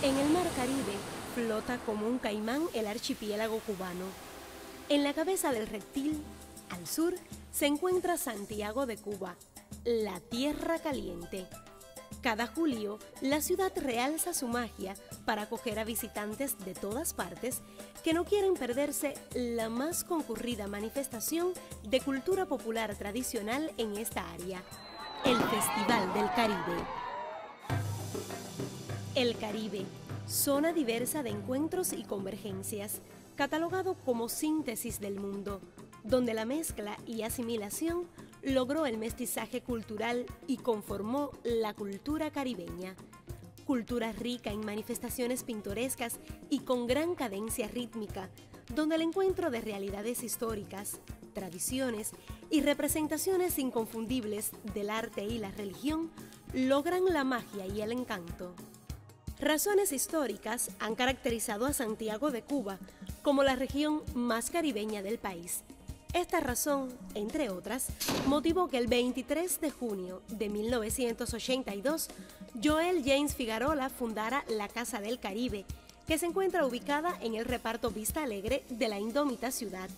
En el mar Caribe flota como un caimán el archipiélago cubano. En la cabeza del reptil, al sur, se encuentra Santiago de Cuba, la tierra caliente. Cada julio, la ciudad realza su magia para acoger a visitantes de todas partes que no quieren perderse la más concurrida manifestación de cultura popular tradicional en esta área, el Festival del Caribe. El Caribe, zona diversa de encuentros y convergencias, catalogado como síntesis del mundo, donde la mezcla y asimilación logró el mestizaje cultural y conformó la cultura caribeña. Cultura rica en manifestaciones pintorescas y con gran cadencia rítmica, donde el encuentro de realidades históricas, tradiciones y representaciones inconfundibles del arte y la religión logran la magia y el encanto. Razones históricas han caracterizado a Santiago de Cuba como la región más caribeña del país. Esta razón, entre otras, motivó que el 23 de junio de 1982, Joel James Figarola fundara la Casa del Caribe, que se encuentra ubicada en el reparto Vista Alegre de la indómita ciudad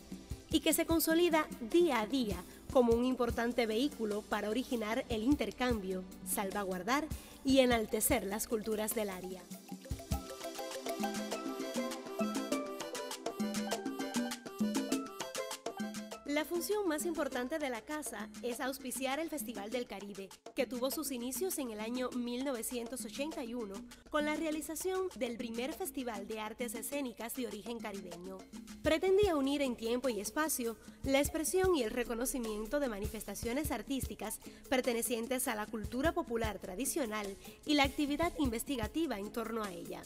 y que se consolida día a día como un importante vehículo para originar el intercambio, salvaguardar y enaltecer las culturas del área. La función más importante de la casa es auspiciar el Festival del Caribe, que tuvo sus inicios en el año 1981 con la realización del primer Festival de Artes Escénicas de origen caribeño. Pretendía unir en tiempo y espacio la expresión y el reconocimiento de manifestaciones artísticas pertenecientes a la cultura popular tradicional y la actividad investigativa en torno a ella.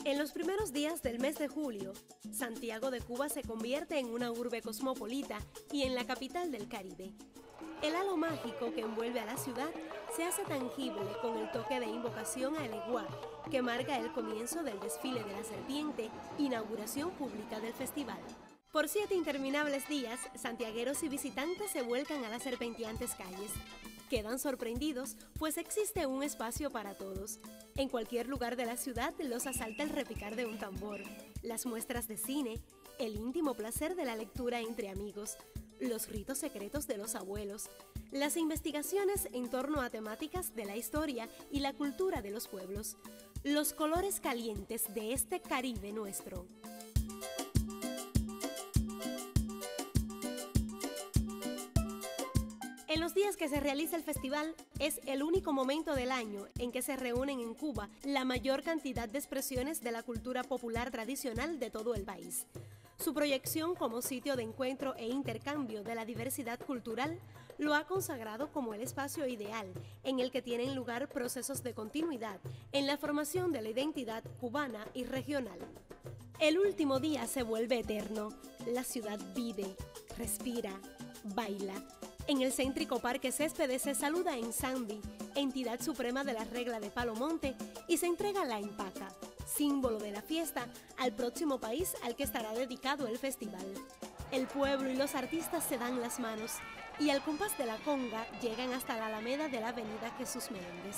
En los primeros días del mes de julio, Santiago de Cuba se convierte en una urbe cosmopolita y en la capital del Caribe. El halo mágico que envuelve a la ciudad se hace tangible con el toque de invocación a El Eguá, que marca el comienzo del desfile de la serpiente, inauguración pública del festival. Por 7 interminables días, santiagueros y visitantes se vuelcan a las serpenteantes calles. Quedan sorprendidos, pues existe un espacio para todos. En cualquier lugar de la ciudad los asalta el repicar de un tambor, las muestras de cine, el íntimo placer de la lectura entre amigos, los ritos secretos de los abuelos, las investigaciones en torno a temáticas de la historia y la cultura de los pueblos, los colores calientes de este Caribe nuestro. En los días que se realiza el festival, es el único momento del año en que se reúnen en Cuba la mayor cantidad de expresiones de la cultura popular tradicional de todo el país. Su proyección como sitio de encuentro e intercambio de la diversidad cultural lo ha consagrado como el espacio ideal en el que tienen lugar procesos de continuidad en la formación de la identidad cubana y regional. El último día se vuelve eterno. La ciudad vive, respira, baila. En el céntrico Parque Céspedes se saluda en Sandy, entidad suprema de la regla de Palomonte, y se entrega la empaca, símbolo de la fiesta, al próximo país al que estará dedicado el festival. El pueblo y los artistas se dan las manos y al compás de la conga llegan hasta la alameda de la avenida Jesús Meléndez.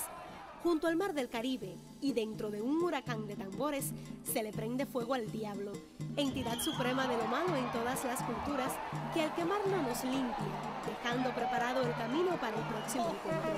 Junto al mar del Caribe y dentro de un huracán de tambores se le prende fuego al diablo, entidad suprema de lo malo en todas las culturas, que al quemarlo nos limpia, dejando preparado el camino para el próximo encuentro.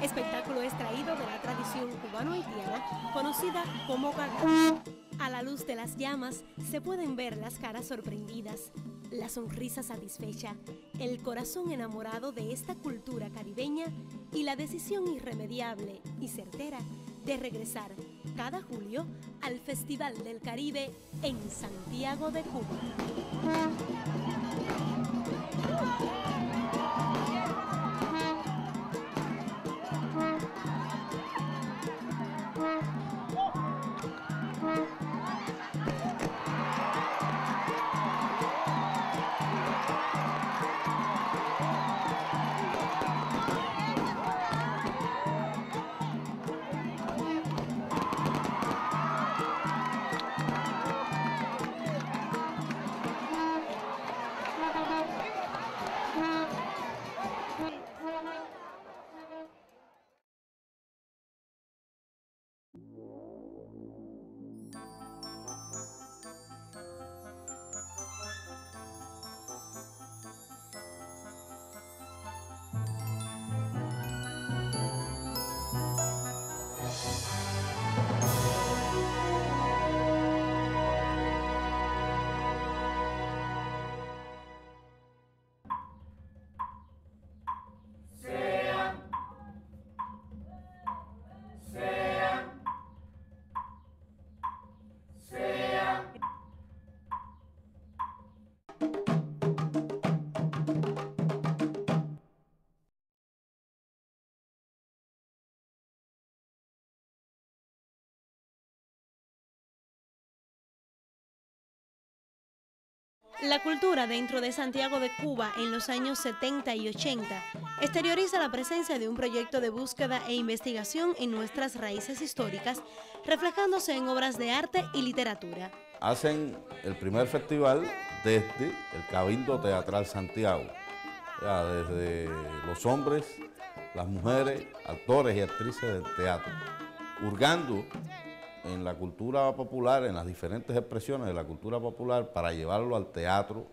Espectáculo extraído de la tradición cubano-haitiana conocida como cagá. A la luz de las llamas se pueden ver las caras sorprendidas, la sonrisa satisfecha, el corazón enamorado de esta cultura caribeña y la decisión irremediable y certera de regresar cada julio al Festival del Caribe en Santiago de Cuba. La cultura dentro de Santiago de Cuba en los años 70 y 80 exterioriza la presencia de un proyecto de búsqueda e investigación en nuestras raíces históricas, reflejándose en obras de arte y literatura. Hacen el primer festival desde el Cabildo Teatral Santiago, ya desde los hombres, las mujeres, actores y actrices del teatro, hurgando en la cultura popular, en las diferentes expresiones de la cultura popular, para llevarlo al teatro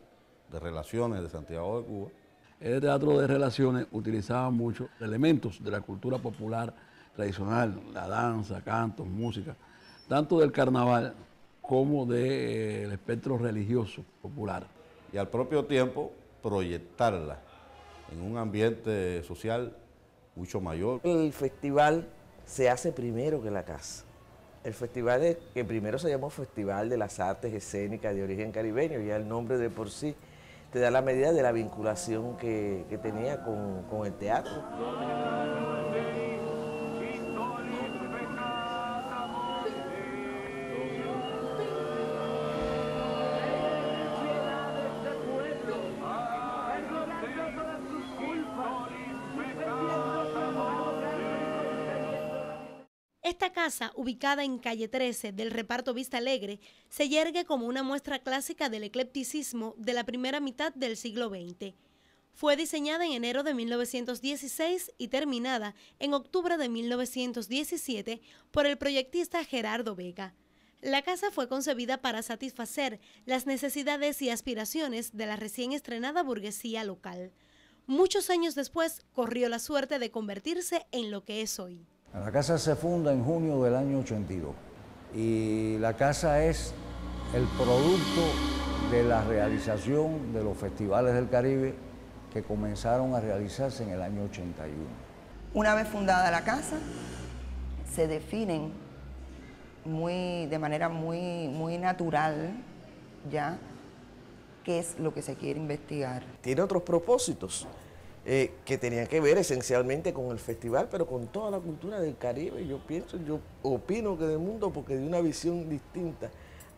de relaciones de Santiago de Cuba. El teatro de relaciones utilizaba muchos elementos de la cultura popular tradicional, la danza, cantos, música, tanto del carnaval como del espectro religioso popular. Y al propio tiempo proyectarla en un ambiente social mucho mayor. El festival se hace primero que la casa. El festival es que primero se llamó Festival de las Artes Escénicas de Origen Caribeño, ya el nombre de por sí te da la medida de la vinculación que tenía con el teatro. Esta casa, ubicada en calle 13 del reparto Vista Alegre, se yergue como una muestra clásica del eclecticismo de la primera mitad del siglo XX. Fue diseñada en enero de 1916 y terminada en octubre de 1917 por el proyectista Gerardo Vega. La casa fue concebida para satisfacer las necesidades y aspiraciones de la recién estrenada burguesía local. Muchos años después, corrió la suerte de convertirse en lo que es hoy. La casa se funda en junio del año 82 y la casa es el producto de la realización de los festivales del Caribe que comenzaron a realizarse en el año 81. Una vez fundada la casa, se definen de manera muy natural ya qué es lo que se quiere investigar. Tiene otros propósitos que tenían que ver esencialmente con el festival, pero con toda la cultura del Caribe. Yo opino que del mundo, porque de una visión distinta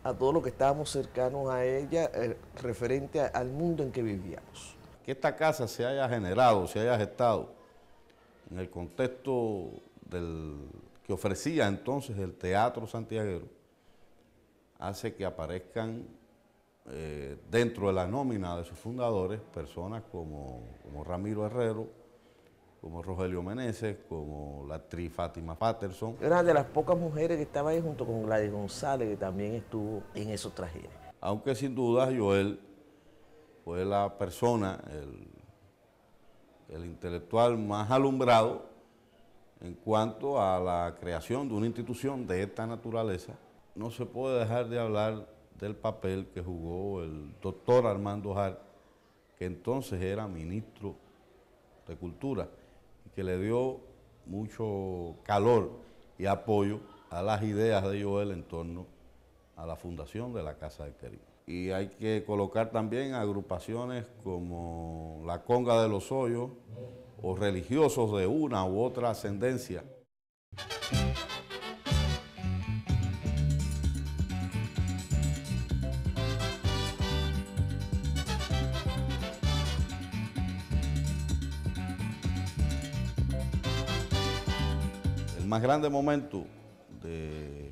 a todo lo que estábamos cercanos a ella, referente al mundo en que vivíamos. Que esta casa se haya generado, se haya gestado en el contexto que ofrecía entonces el teatro santiaguero, hace que aparezcan dentro de la nómina de sus fundadores personas como Ramiro Herrero, como Rogelio Meneses, como la actriz Fátima Patterson. Era de las pocas mujeres que estaba ahí junto con Gladys González, que también estuvo en esos trajes. Aunque sin duda Joel fue la persona, el intelectual más alumbrado en cuanto a la creación de una institución de esta naturaleza. No se puede dejar de hablar del papel que jugó el doctor Armando Jar, que entonces era ministro de Cultura, y que le dio mucho calor y apoyo a las ideas de Joel en torno a la fundación de la Casa del Caribe. Y hay que colocar también agrupaciones como la Conga de los Hoyos o religiosos de una u otra ascendencia. El más grande momento de,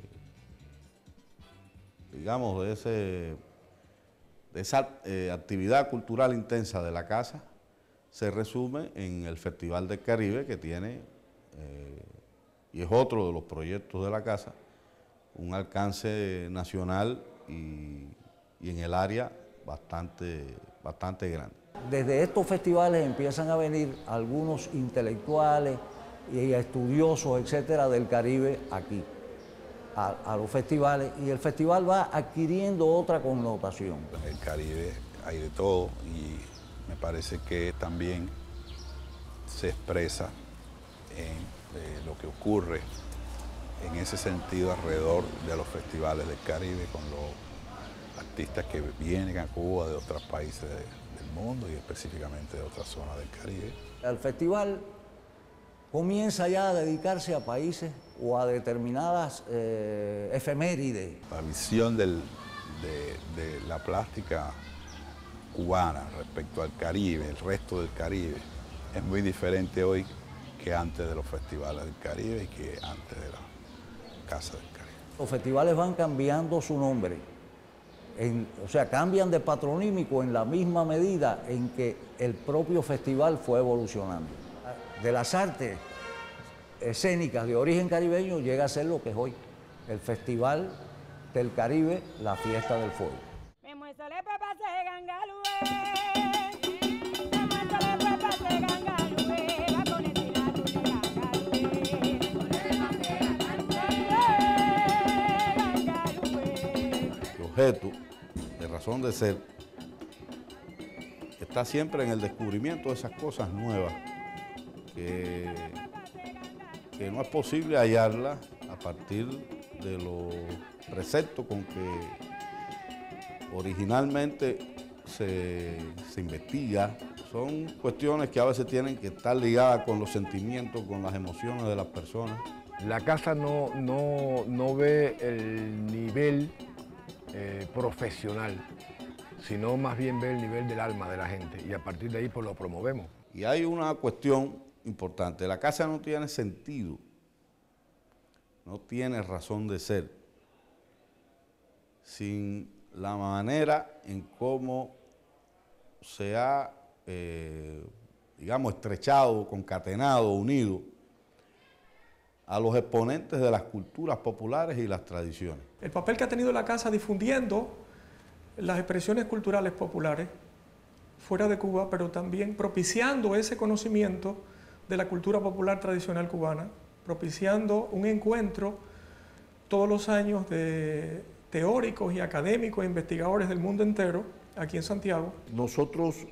digamos, de esa actividad cultural intensa de la casa se resume en el Festival del Caribe, que tiene, y es otro de los proyectos de la casa, un alcance nacional y en el área bastante grande. Desde estos festivales empiezan a venir algunos intelectuales y estudiosos, etcétera, del Caribe aquí, a los festivales, y el festival va adquiriendo otra connotación. En el Caribe hay de todo y me parece que también se expresa en lo que ocurre en ese sentido alrededor de los festivales del Caribe con los artistas que vienen a Cuba de otros países del mundo y específicamente de otras zonas del Caribe. El festival comienza ya a dedicarse a países o a determinadas efemérides. La visión de la plástica cubana respecto al Caribe, el resto del Caribe, es muy diferente hoy que antes de los festivales del Caribe y que antes de la Casa del Caribe. Los festivales van cambiando su nombre, o sea, cambian de patronímico en la misma medida en que el propio festival fue evolucionando. De las artes escénicas de origen caribeño llega a ser lo que es hoy, el Festival del Caribe, la Fiesta del Fuego. El objeto de razón de ser está siempre en el descubrimiento de esas cosas nuevas que no es posible hallarlas a partir de los preceptos con que originalmente se investiga. Son cuestiones que a veces tienen que estar ligadas con los sentimientos, con las emociones de las personas. La casa no ve el nivel profesional, sino más bien ve el nivel del alma de la gente y a partir de ahí pues lo promovemos. Y hay una cuestión importante, la casa no tiene sentido, no tiene razón de ser, sin la manera en cómo se ha, digamos, estrechado, concatenado, unido a los exponentes de las culturas populares y las tradiciones. El papel que ha tenido la casa difundiendo las expresiones culturales populares fuera de Cuba, pero también propiciando ese conocimiento de la cultura popular tradicional cubana, propiciando un encuentro todos los años de teóricos y académicos e investigadores del mundo entero, aquí en Santiago. Nosotros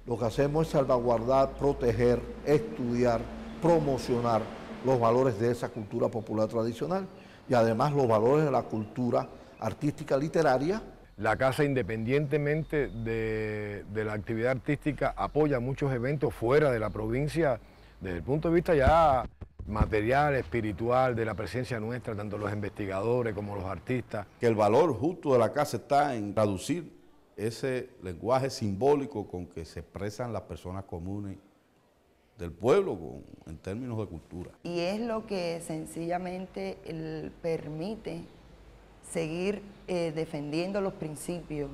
lo que hacemos es salvaguardar, proteger, estudiar, promocionar los valores de esa cultura popular tradicional y además los valores de la cultura artística literaria. La casa, independientemente de la actividad artística, apoya muchos eventos fuera de la provincia desde el punto de vista ya material, espiritual, de la presencia nuestra, tanto los investigadores como los artistas. Que el valor justo de la casa está en traducir ese lenguaje simbólico con que se expresan las personas comunes del pueblo en términos de cultura. Y es lo que sencillamente permite seguir defendiendo los principios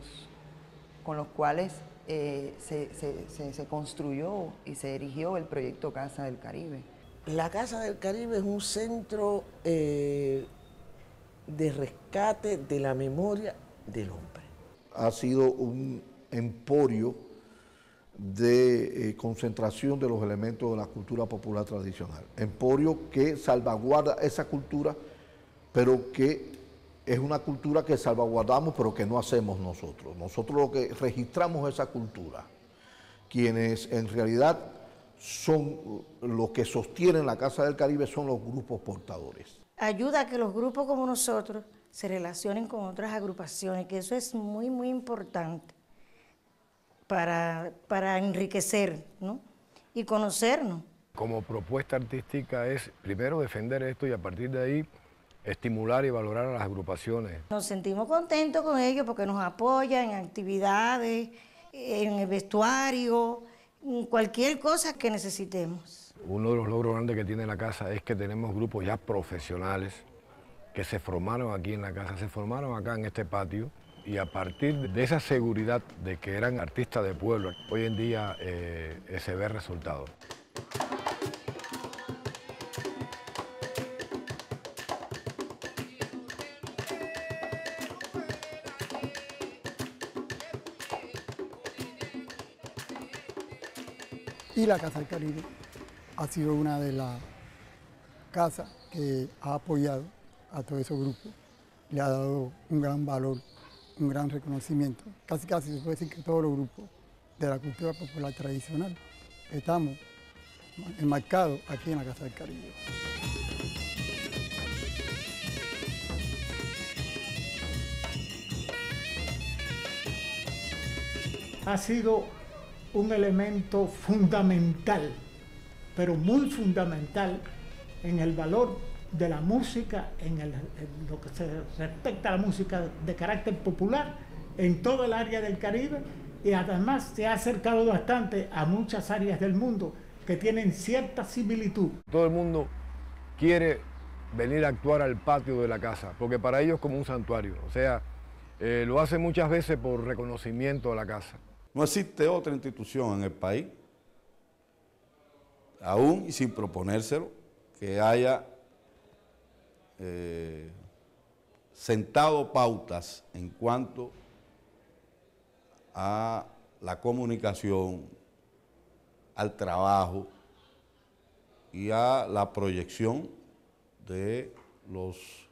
con los cuales se construyó y se erigió el proyecto Casa del Caribe. La Casa del Caribe es un centro de rescate de la memoria del hombre. Ha sido un emporio de concentración de los elementos de la cultura popular tradicional. Emporio que salvaguarda esa cultura, pero que es una cultura que salvaguardamos pero que no hacemos nosotros. Nosotros lo que registramos esa cultura. Quienes en realidad son los que sostienen la Casa del Caribe son los grupos portadores. Ayuda a que los grupos como nosotros se relacionen con otras agrupaciones, que eso es muy, muy importante para enriquecer, ¿no? Y conocernos. Como propuesta artística es primero defender esto y a partir de ahí estimular y valorar a las agrupaciones. Nos sentimos contentos con ellos porque nos apoyan en actividades, en el vestuario, en cualquier cosa que necesitemos. Uno de los logros grandes que tiene la casa es que tenemos grupos ya profesionales que se formaron aquí en la casa, se formaron acá en este patio y a partir de esa seguridad de que eran artistas de pueblo, hoy en día se ve resultado. Y la Casa del Caribe ha sido una de las casas que ha apoyado a todos esos grupos, le ha dado un gran valor, un gran reconocimiento. Casi se puede decir que todos los grupos de la cultura popular tradicional estamos enmarcados aquí en la Casa del Caribe. Ha sido un elemento fundamental, pero muy fundamental en el valor de la música, en lo que se respecta a la música de carácter popular en todo el área del Caribe y además se ha acercado bastante a muchas áreas del mundo que tienen cierta similitud. Todo el mundo quiere venir a actuar al patio de la casa, porque para ellos es como un santuario, o sea, lo hace muchas veces por reconocimiento a la casa. No existe otra institución en el país, aún y sin proponérselo, que haya sentado pautas en cuanto a la comunicación, al trabajo y a la proyección de los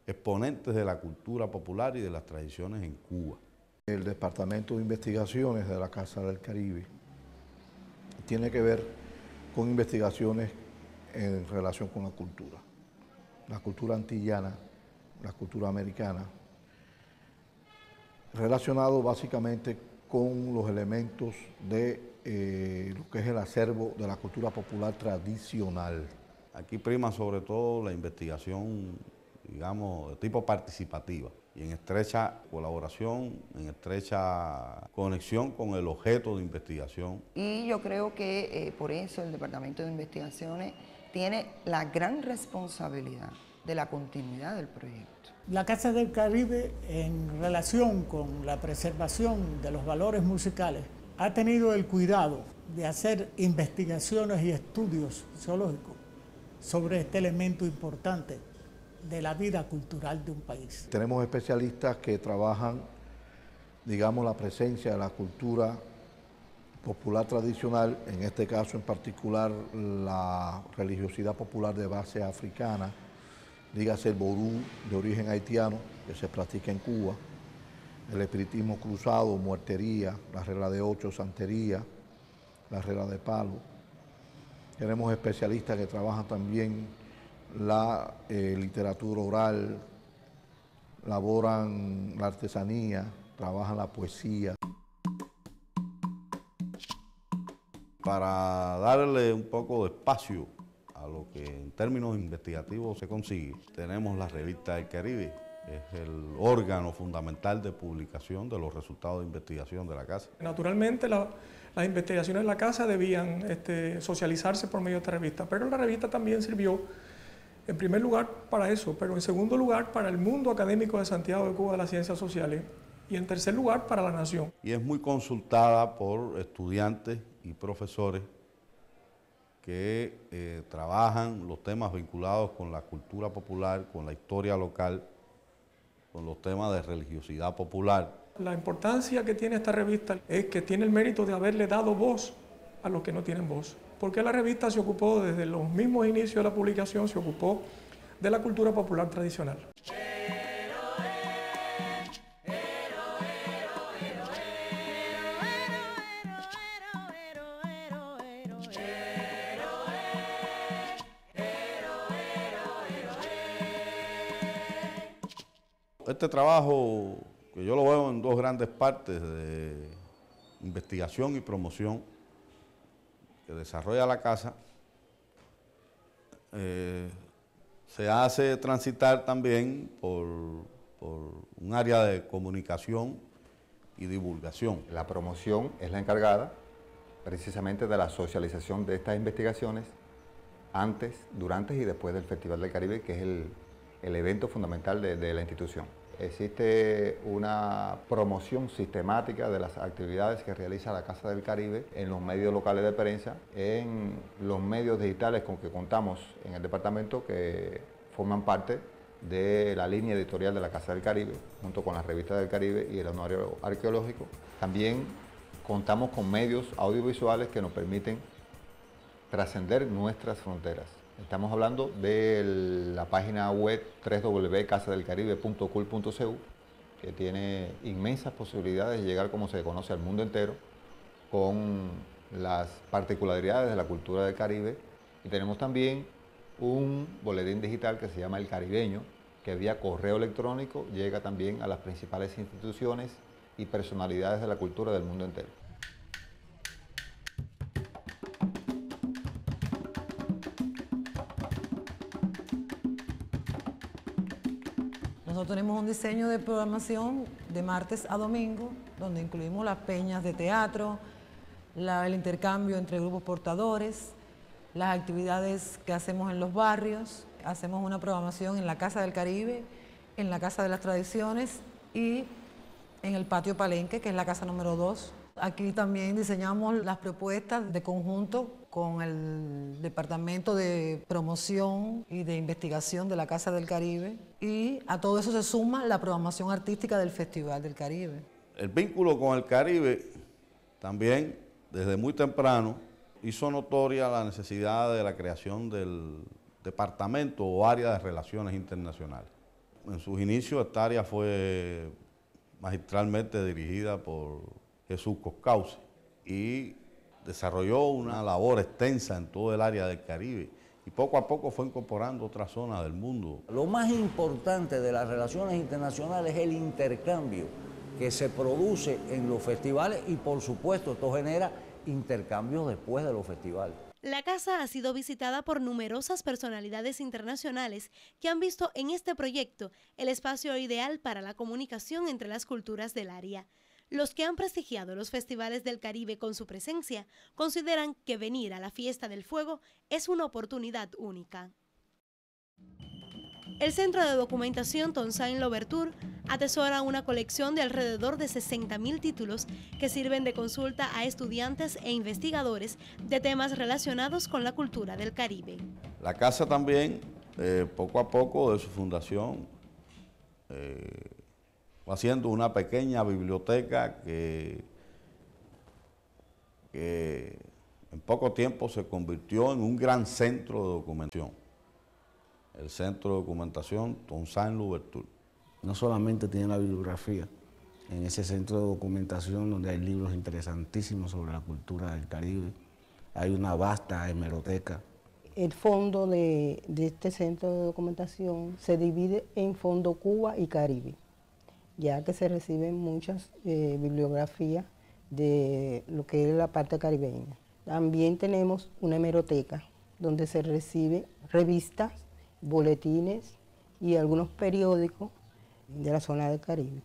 exponentes de la cultura popular y de las tradiciones en Cuba. El Departamento de Investigaciones de la Casa del Caribe tiene que ver con investigaciones en relación con la cultura antillana, la cultura americana, relacionado básicamente con los elementos de lo que es el acervo de la cultura popular tradicional. Aquí prima sobre todo la investigación, digamos, de tipo participativa y en estrecha colaboración, en estrecha conexión con el objeto de investigación. Y yo creo que por eso el Departamento de Investigaciones tiene la gran responsabilidad de la continuidad del proyecto. La Casa del Caribe, en relación con la preservación de los valores musicales, ha tenido el cuidado de hacer investigaciones y estudios sociológicos sobre este elemento importante de la vida cultural de un país. Tenemos especialistas que trabajan, digamos, la presencia de la cultura popular tradicional, en este caso en particular la religiosidad popular de base africana, dígase el ború de origen haitiano que se practica en Cuba, el espiritismo cruzado, muertería, la regla de 8, santería, la regla de palo. Tenemos especialistas que trabajan también la literatura oral, laboran la artesanía, trabajan la poesía. Para darle un poco de espacio a lo que en términos investigativos se consigue, tenemos la Revista del Caribe, que es el órgano fundamental de publicación de los resultados de investigación de la Casa. Naturalmente las investigaciones de la Casa debían socializarse por medio de esta revista, pero la revista también sirvió en primer lugar para eso, pero en segundo lugar para el mundo académico de Santiago de Cuba de las Ciencias Sociales y en tercer lugar para la nación. Y es muy consultada por estudiantes y profesores que trabajan los temas vinculados con la cultura popular, con la historia local, con los temas de religiosidad popular. La importancia que tiene esta revista es que tiene el mérito de haberle dado voz a los que no tienen voz. Porque la revista se ocupó desde los mismos inicios de la publicación, se ocupó de la cultura popular tradicional. Este trabajo, que yo lo veo en dos grandes partes, de investigación y promoción, que desarrolla la casa, se hace transitar también por un área de comunicación y divulgación. La promoción es la encargada precisamente de la socialización de estas investigaciones antes, durante y después del Festival del Caribe, que es el evento fundamental de la institución. Existe una promoción sistemática de las actividades que realiza la Casa del Caribe en los medios locales de prensa, en los medios digitales con que contamos en el departamento, que forman parte de la línea editorial de la Casa del Caribe, junto con las revistas del Caribe y el Anuario Arqueológico. También contamos con medios audiovisuales que nos permiten trascender nuestras fronteras. Estamos hablando de la página web www.casadelcaribe.cool.cu, que tiene inmensas posibilidades de llegar, como se conoce, al mundo entero, con las particularidades de la cultura del Caribe. Y tenemos también un boletín digital que se llama El Caribeño, que vía correo electrónico llega también a las principales instituciones y personalidades de la cultura del mundo entero. Nosotros tenemos un diseño de programación de martes a domingo, donde incluimos las peñas de teatro, el intercambio entre grupos portadores, las actividades que hacemos en los barrios. Hacemos una programación en la Casa del Caribe, en la Casa de las Tradiciones y en el Patio Palenque, que es la casa número 2. Aquí también diseñamos las propuestas de conjunto con el Departamento de Promoción y de Investigación de la Casa del Caribe, y a todo eso se suma la programación artística del Festival del Caribe. El vínculo con el Caribe también, desde muy temprano, hizo notoria la necesidad de la creación del Departamento o Área de Relaciones Internacionales. En sus inicios esta área fue magistralmente dirigida por Jesús Coscauce y desarrolló una labor extensa en todo el área del Caribe y poco a poco fue incorporando otras zonas del mundo. Lo más importante de las relaciones internacionales es el intercambio que se produce en los festivales y, por supuesto, esto genera intercambios después de los festivales. La casa ha sido visitada por numerosas personalidades internacionales que han visto en este proyecto el espacio ideal para la comunicación entre las culturas del área. Los que han prestigiado los festivales del Caribe con su presencia consideran que venir a la Fiesta del Fuego es una oportunidad única. El Centro de Documentación Toussaint Louverture atesora una colección de alrededor de 60.000 títulos que sirven de consulta a estudiantes e investigadores de temas relacionados con la cultura del Caribe. La casa también, poco a poco de su fundación, va haciendo una pequeña biblioteca que en poco tiempo se convirtió en un gran centro de documentación. El Centro de Documentación Toussaint Louverture. No solamente tiene la bibliografía, en ese centro de documentación donde hay libros interesantísimos sobre la cultura del Caribe, hay una vasta hemeroteca. El fondo de este centro de documentación se divide en Fondo Cuba y Caribe, ya que se reciben muchas bibliografías de lo que es la parte caribeña. También tenemos una hemeroteca donde se reciben revistas, boletines y algunos periódicos de la zona del Caribe.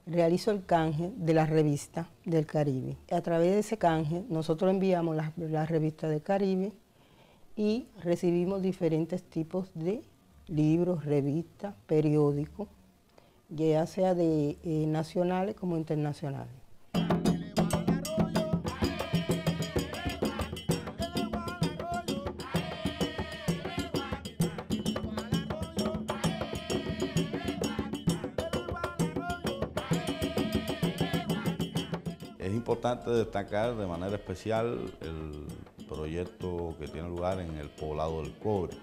Realizo el canje de las revistas del Caribe. A través de ese canje nosotros enviamos las revistas del Caribe y recibimos diferentes tipos de libros, revistas, periódicos, ya sea de nacionales como internacionales. Es importante destacar de manera especial el proyecto que tiene lugar en el Poblado del Cobre,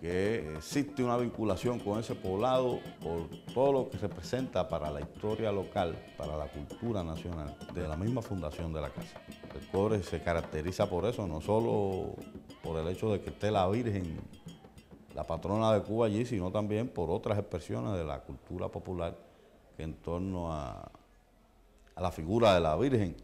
que existe una vinculación con ese poblado por todo lo que representa para la historia local, para la cultura nacional, de la misma fundación de la casa. El Cobre se caracteriza por eso, no solo por el hecho de que esté la Virgen la patrona de Cuba allí, sino también por otras expresiones de la cultura popular que en torno a la figura de la Virgen.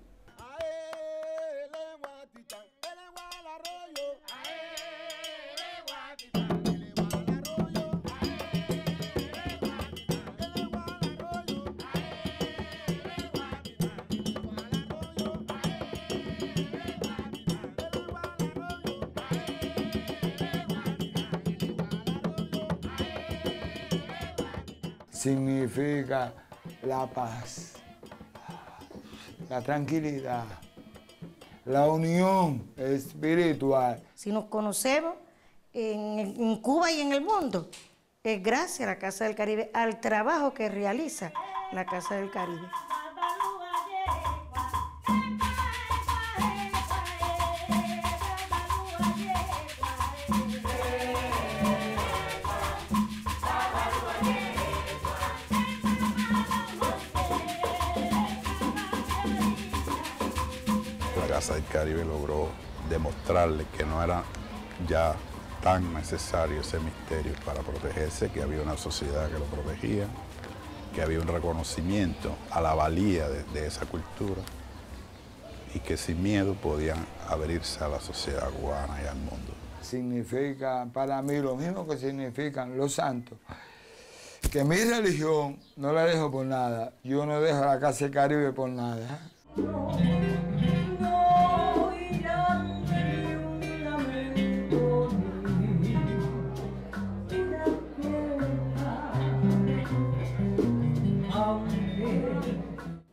Significa la paz, la tranquilidad, la unión espiritual. Si nos conocemos en Cuba y en el mundo, es gracias a la Casa del Caribe, al trabajo que realiza la Casa del Caribe. La Casa del Caribe logró demostrarle que no era ya tan necesario ese misterio para protegerse, que había una sociedad que lo protegía, que había un reconocimiento a la valía de esa cultura y que sin miedo podían abrirse a la sociedad cubana y al mundo. Significa para mí lo mismo que significan los santos, que mi religión no la dejo por nada, yo no dejo la Casa del Caribe por nada.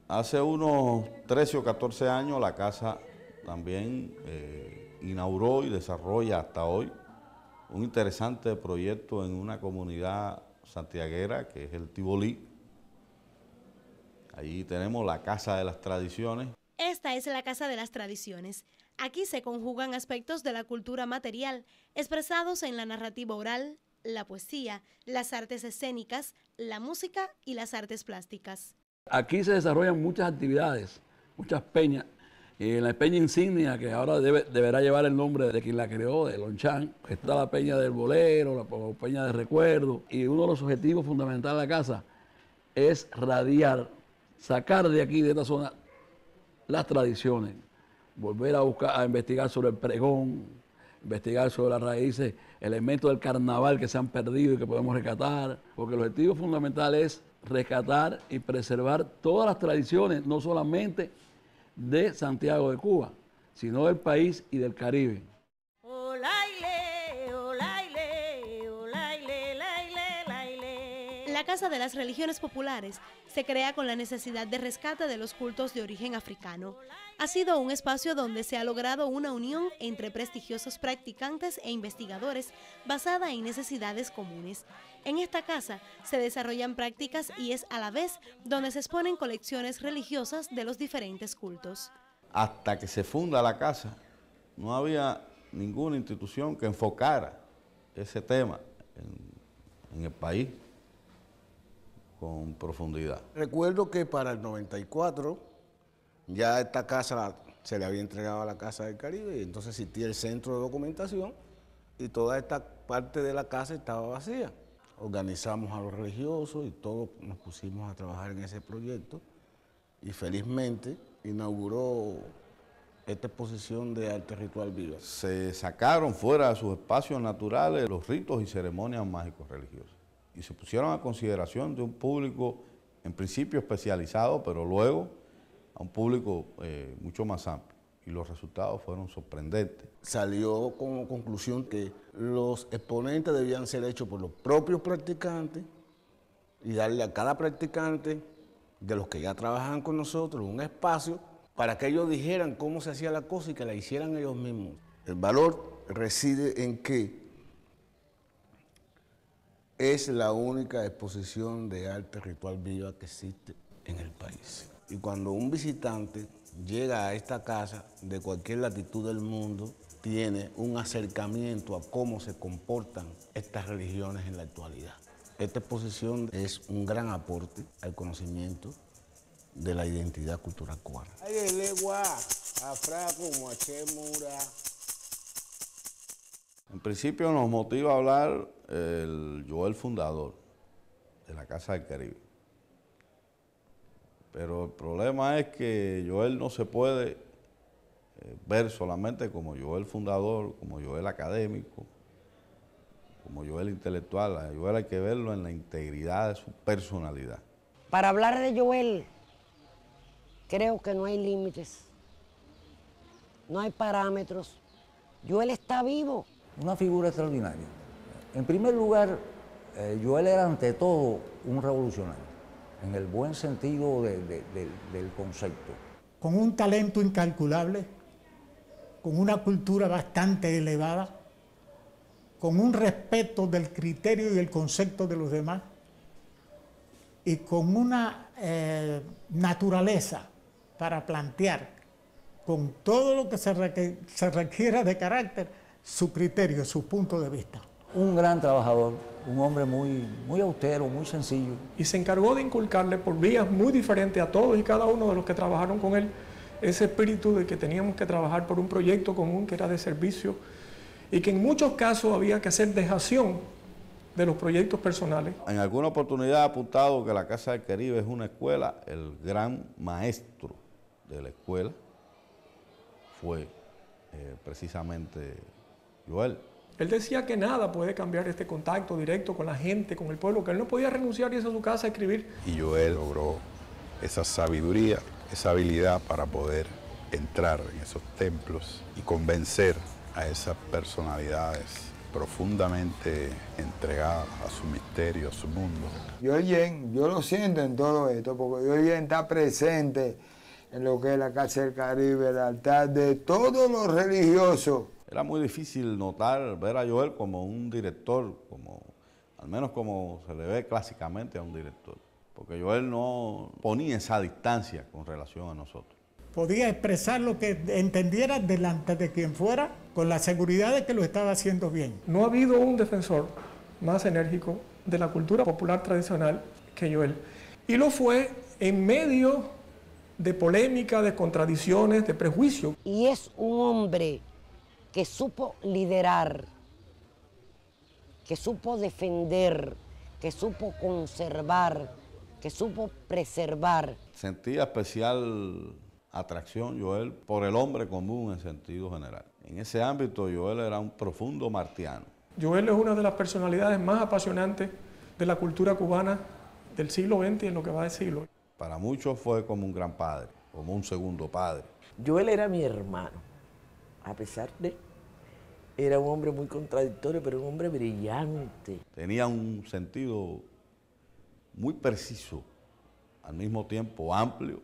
Hace unos 13 o 14 años la casa también inauguró y desarrolla hasta hoy un interesante proyecto en una comunidad santiaguera que es el Tibolí. Allí tenemos la Casa de las Tradiciones. Esta es la Casa de las Tradiciones. Aquí se conjugan aspectos de la cultura material expresados en la narrativa oral, la poesía, las artes escénicas, la música y las artes plásticas. Aquí se desarrollan muchas actividades, muchas peñas. En la peña insignia, que ahora deberá llevar el nombre de quien la creó, de Lonchan, está la peña del bolero, la peña de recuerdo. Y uno de los objetivos fundamentales de la casa es radiar, sacar de aquí, de esta zona, las tradiciones. Volver a buscar, a investigar sobre el pregón, investigar sobre las raíces, elementos del carnaval que se han perdido y que podemos rescatar. Porque el objetivo fundamental es rescatar y preservar todas las tradiciones, no solamente de Santiago de Cuba, sino del país y del Caribe. La Casa de las Religiones Populares se crea con la necesidad de rescate de los cultos de origen africano. Ha sido un espacio donde se ha logrado una unión entre prestigiosos practicantes e investigadores basada en necesidades comunes. En esta casa se desarrollan prácticas y es a la vez donde se exponen colecciones religiosas de los diferentes cultos. Hasta que se funda la casa, no había ninguna institución que enfocara ese tema en el país con profundidad. Recuerdo que para el 94 ya esta casa se le había entregado a la Casa del Caribe y entonces existía el centro de documentación y toda esta parte de la casa estaba vacía. Organizamos a los religiosos y todos nos pusimos a trabajar en ese proyecto y felizmente inauguró esta exposición de arte ritual viva. Se sacaron fuera de sus espacios naturales los ritos y ceremonias mágicos religiosos y se pusieron a consideración de un público en principio especializado, pero luego a un público mucho más amplio. Y los resultados fueron sorprendentes. Salió como conclusión que los exponentes debían ser hechos por los propios practicantes y darle a cada practicante de los que ya trabajan con nosotros un espacio para que ellos dijeran cómo se hacía la cosa y que la hicieran ellos mismos. El valor reside en que es la única exposición de arte ritual viva que existe en el país. Y cuando un visitante llega a esta casa de cualquier latitud del mundo, tiene un acercamiento a cómo se comportan estas religiones en la actualidad. Esta exposición es un gran aporte al conocimiento de la identidad cultural cubana. En principio nos motiva a hablar el Joel fundador de la Casa del Caribe. Pero el problema es que Joel no se puede ver solamente como Joel fundador, como Joel académico, como Joel intelectual. A Joel hay que verlo en la integridad de su personalidad. Para hablar de Joel, creo que no hay límites, no hay parámetros. Joel está vivo. Una figura extraordinaria. En primer lugar, Joel era ante todo un revolucionario, en el buen sentido del concepto. Con un talento incalculable, con una cultura bastante elevada, con un respeto del criterio y el concepto de los demás, y con una naturaleza para plantear con todo lo que se requiera de carácter, su criterio, su punto de vista. Un gran trabajador, un hombre muy austero, muy sencillo. Y se encargó de inculcarle por vías muy diferentes a todos y cada uno de los que trabajaron con él ese espíritu de que teníamos que trabajar por un proyecto común que era de servicio y que en muchos casos había que hacer dejación de los proyectos personales. En alguna oportunidad ha apuntado que la Casa del Caribe es una escuela. El gran maestro de la escuela fue precisamente Joel. Él decía que nada puede cambiar este contacto directo con la gente, con el pueblo, que él no podía renunciar y irse a su casa a escribir. Y Joel logró esa sabiduría, esa habilidad para poder entrar en esos templos y convencer a esas personalidades profundamente entregadas a su misterio, a su mundo. Joel, yo lo siento en todo esto, porque Joel está presente en lo que es la Casa del Caribe, el altar de todos los religiosos. Era muy difícil ver a Joel como un director, al menos como se le ve clásicamente a un director, porque Joel no ponía esa distancia con relación a nosotros. Podía expresar lo que entendiera delante de quien fuera, con la seguridad de que lo estaba haciendo bien. No ha habido un defensor más enérgico de la cultura popular tradicional que Joel. Y lo fue en medio de polémica, de contradicciones, de prejuicios. Y es un hombre que supo liderar, que supo defender, que supo conservar, que supo preservar. Sentía especial atracción Joel por el hombre común en sentido general. En ese ámbito Joel era un profundo martiano. Joel es una de las personalidades más apasionantes de la cultura cubana del siglo XX y en lo que va de siglo. Para muchos fue como un gran padre, como un segundo padre. Joel era mi hermano, a pesar de... Era un hombre muy contradictorio, pero un hombre brillante. Tenía un sentido muy preciso, al mismo tiempo amplio,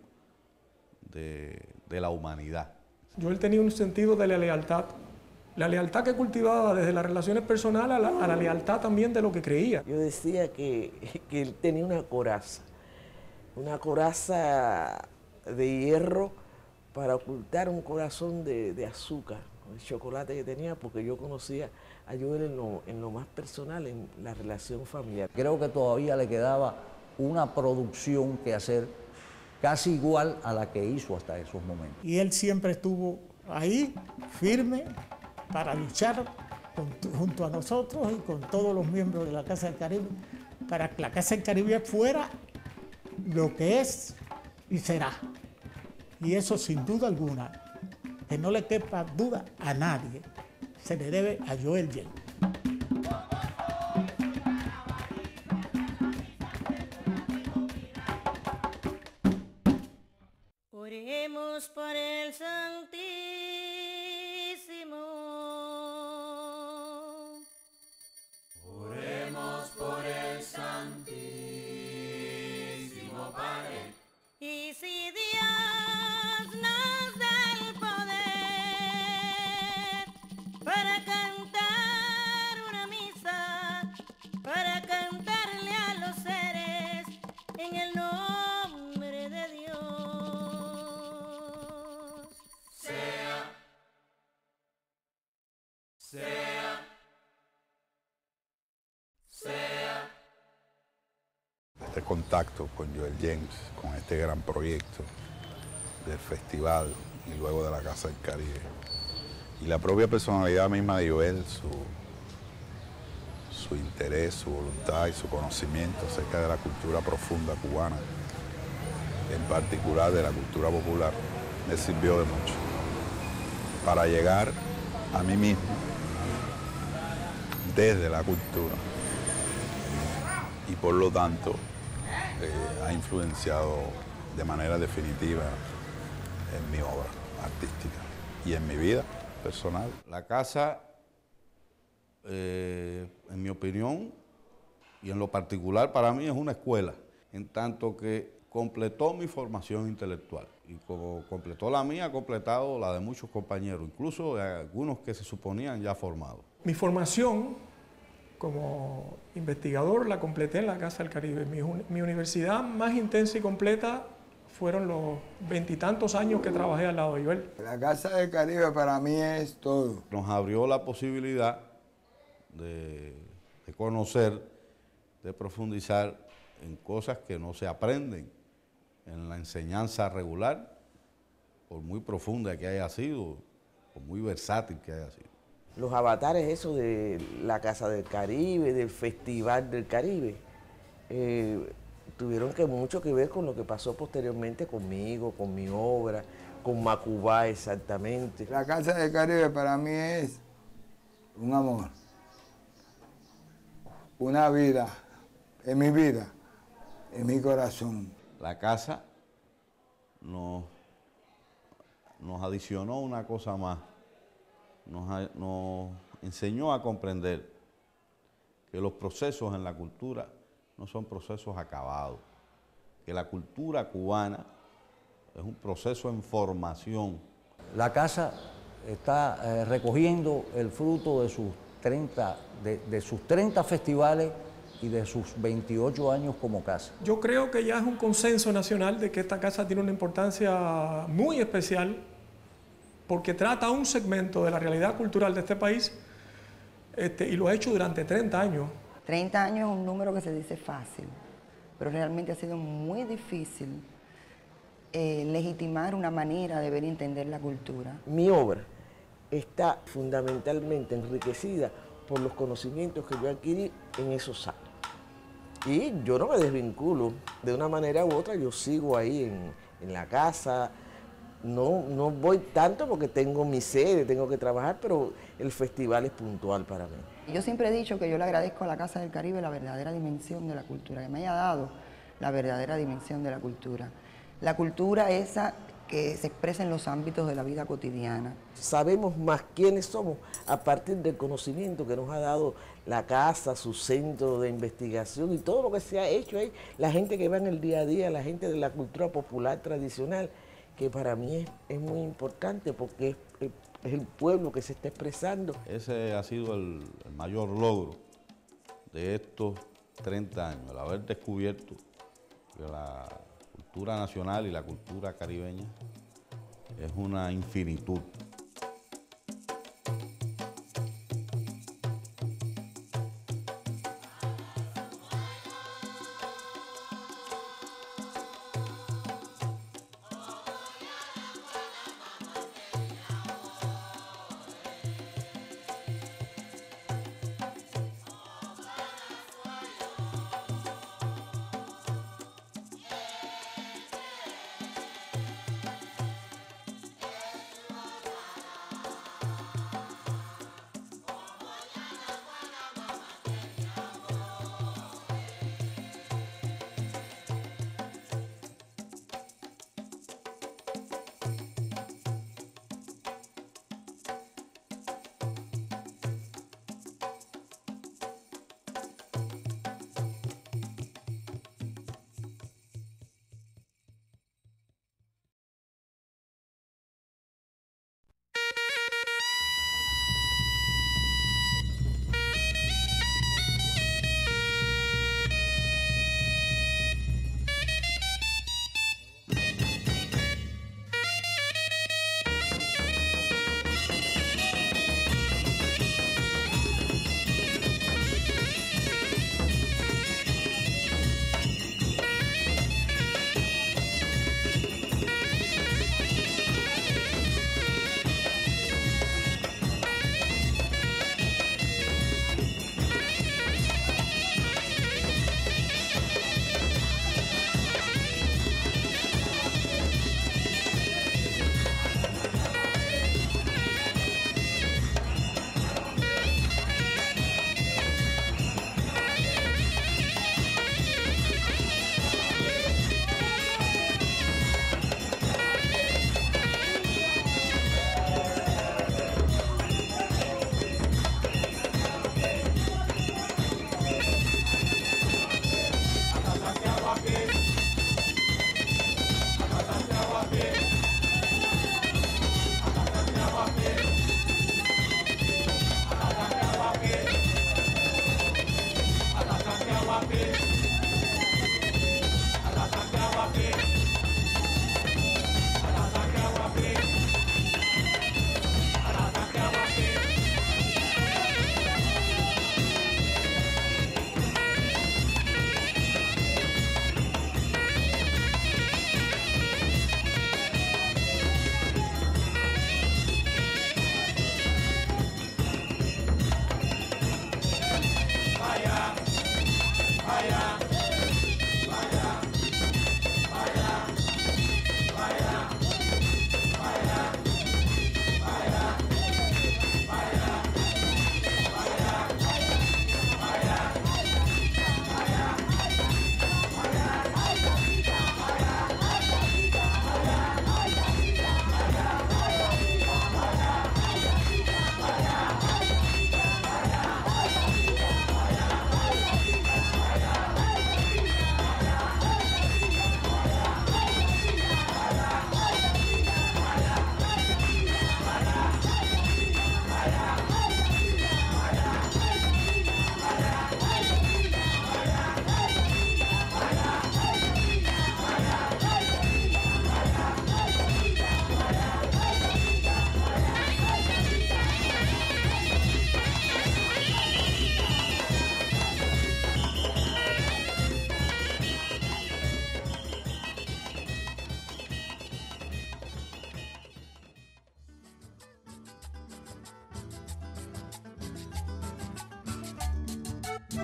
de la humanidad. Joel tenía un sentido de la lealtad que cultivaba desde las relaciones personales a la lealtad también de lo que creía. Yo decía que él tenía una coraza de hierro para ocultar un corazón de azúcar, el chocolate que tenía, porque yo conocía a Joel en lo más personal, en la relación familiar. Creo que todavía le quedaba una producción que hacer casi igual a la que hizo hasta esos momentos. Y él siempre estuvo ahí, firme, para luchar junto a nosotros y con todos los miembros de la Casa del Caribe, para que la Casa del Caribe fuera lo que es y será. Y eso sin duda alguna, que no le quepa duda a nadie, se le debe a Joel Yen. Oremos por el Santísimo. Oremos por el Santísimo Padre. Y si Dios nos da el poder para cantar una misa, para cantarle a los seres en el nombre de Dios. Este contacto con Joel James, con este gran proyecto del festival y luego de la Casa del Caribe, Y la propia personalidad misma de Joel, su interés, su voluntad y su conocimiento acerca de la cultura profunda cubana, en particular de la cultura popular, me sirvió de mucho para llegar a mí mismo desde la cultura y por lo tanto ha influenciado de manera definitiva en mi obra artística y en mi vida personal. La casa, en mi opinión, y en lo particular para mí es una escuela, en tanto que completó mi formación intelectual. Y como completó la mía, ha completado la de muchos compañeros, incluso de algunos que se suponían ya formados. Mi formación como investigador la completé en la Casa del Caribe. Mi universidad más intensa y completa fueron los 20 y tantos años que trabajé al lado de Joel. La Casa del Caribe para mí es todo. Nos abrió la posibilidad de conocer, de profundizar en cosas que no se aprenden en la enseñanza regular, por muy profunda que haya sido, por muy versátil que haya sido. Los avatares esos de la Casa del Caribe, del Festival del Caribe, tuvieron mucho que ver con lo que pasó posteriormente conmigo, con mi obra, con Macubá exactamente. La Casa del Caribe para mí es un amor, una vida, en mi vida, en mi corazón. La casa nos adicionó una cosa más, nos enseñó a comprender que los procesos en la cultura no son procesos acabados, que la cultura cubana es un proceso en formación. La casa está recogiendo el fruto de sus 30 festivales y de sus 28 años como casa. Yo creo que ya es un consenso nacional de que esta casa tiene una importancia muy especial porque trata un segmento de la realidad cultural de este país y lo ha hecho durante 30 años. 30 años es un número que se dice fácil, pero realmente ha sido muy difícil legitimar una manera de ver y entender la cultura. Mi obra está fundamentalmente enriquecida por los conocimientos que yo adquirí en esos años. Y yo no me desvinculo de una manera u otra, yo sigo ahí en la casa, no voy tanto porque tengo mi sede, tengo que trabajar, pero el festival es puntual para mí. Yo siempre he dicho que yo le agradezco a la Casa del Caribe la verdadera dimensión de la cultura, que me haya dado la verdadera dimensión de la cultura. La cultura esa que se expresa en los ámbitos de la vida cotidiana. Sabemos más quiénes somos a partir del conocimiento que nos ha dado la casa, su centro de investigación y todo lo que se ha hecho ahí, la gente que va en el día a día, la gente de la cultura popular tradicional, que para mí es muy importante porque es el pueblo que se está expresando. Ese ha sido el mayor logro de estos 30 años, el haber descubierto que la cultura nacional y la cultura caribeña es una infinitud.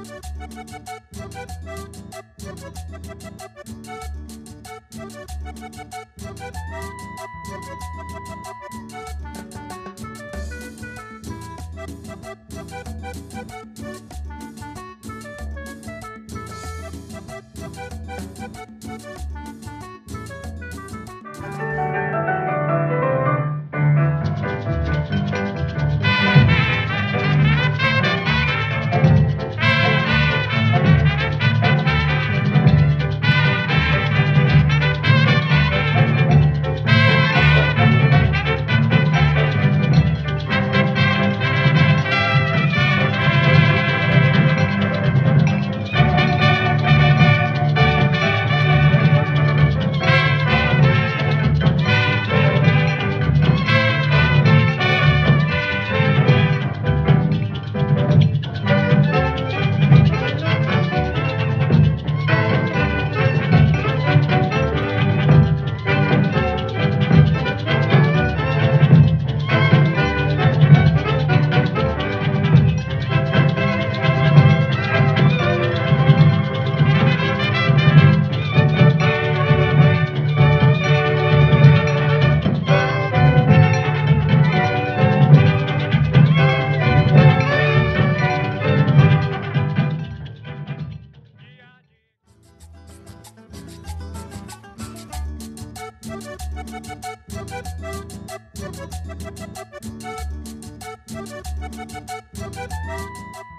Thank you.